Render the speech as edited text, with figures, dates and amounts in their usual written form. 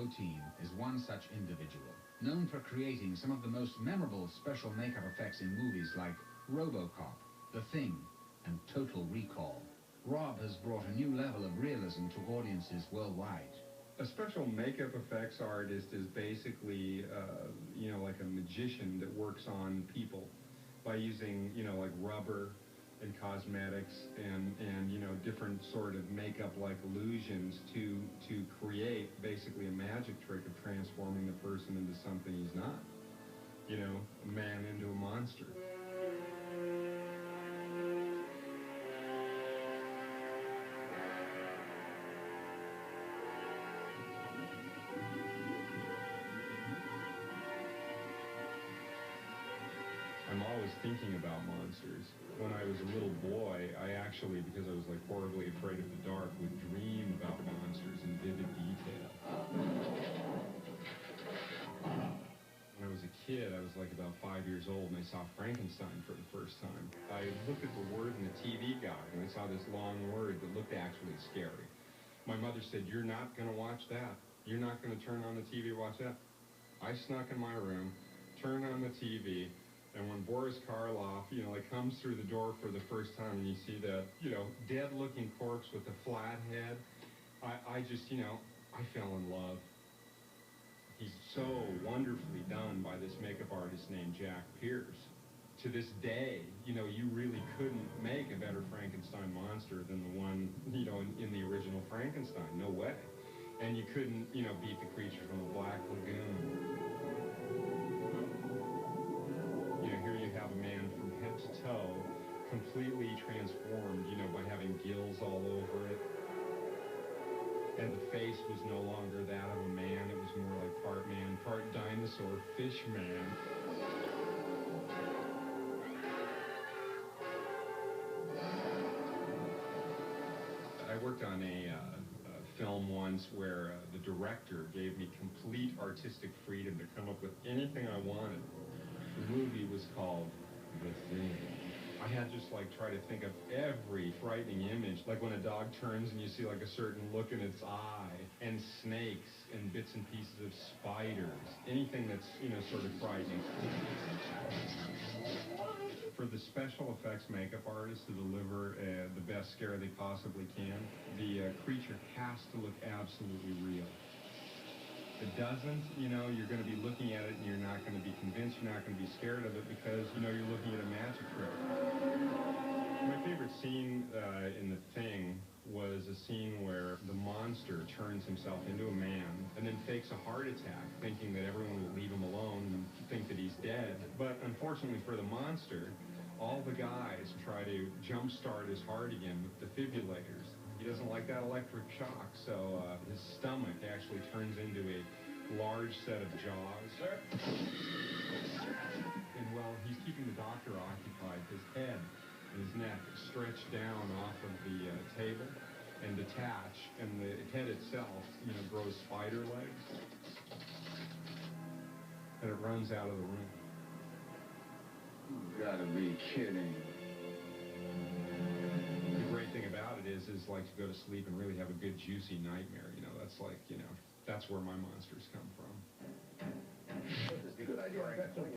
Bottin is one such individual, known for creating some of the most memorable special makeup effects in movies like RoboCop, The Thing, and Total Recall. Rob has brought a new level of realism to audiences worldwide. A special makeup effects artist is basically, like a magician that works on people by using, like rubber and cosmetics and different sort of makeup-like illusions to create basically a magic trick of transforming the person into something he's not. A man into a monster. I'm always thinking about monsters. When I was a little boy, I actually, because I was like horribly afraid of the dark, would dream about monsters in vivid detail. When I was a kid, I was like about 5 years old, and I saw Frankenstein for the first time. I looked at the word in the TV guide, and I saw this long word that looked actually scary. My mother said, "You're not going to watch that. You're not going to turn on the TV and watch that." I snuck in my room, turned on the TV, and when Boris Karloff, comes through the door for the first time and you see that, dead-looking corpse with a flat head, I just, I fell in love. He's so wonderfully done by this makeup artist named Jack Pierce. To this day, you really couldn't make a better Frankenstein monster than the one, in the original Frankenstein. No way. And you couldn't, beat the creature from the Black Lagoon. Here you have a man from head to toe, completely transformed, by having gills all over it. And the face was no longer that of a man, it was more like part man, part dinosaur, fish man. I worked on a film once where the director gave me complete artistic freedom to come up with anything I wanted. The movie was called The Thing. I had just try to think of every frightening image, like when a dog turns and you see a certain look in its eye, and snakes and bits and pieces of spiders, anything that's, sort of frightening. For the special effects makeup artist to deliver the best scare they possibly can, the creature has to look absolutely real. If it doesn't, you're going to be looking at it and you're not going to be convinced, you're not going to be scared of it because, you're looking at a magic trick. My favorite scene in The Thing was a scene where the monster turns himself into a man and then fakes a heart attack, thinking that everyone will leave him alone and think that he's dead. But unfortunately for the monster, all the guys try to jumpstart his heart again with defibrillators. He doesn't like that electric shock, so his stomach actually turns into a large set of jaws. And while he's keeping the doctor occupied, his head and his neck stretch down off of the table and detach, and the head itself, grows spider legs, and it runs out of the room. You gotta be kidding. The great thing about it is to go to sleep and really have a good juicy nightmare. That's that's where my monsters come from. Good idea.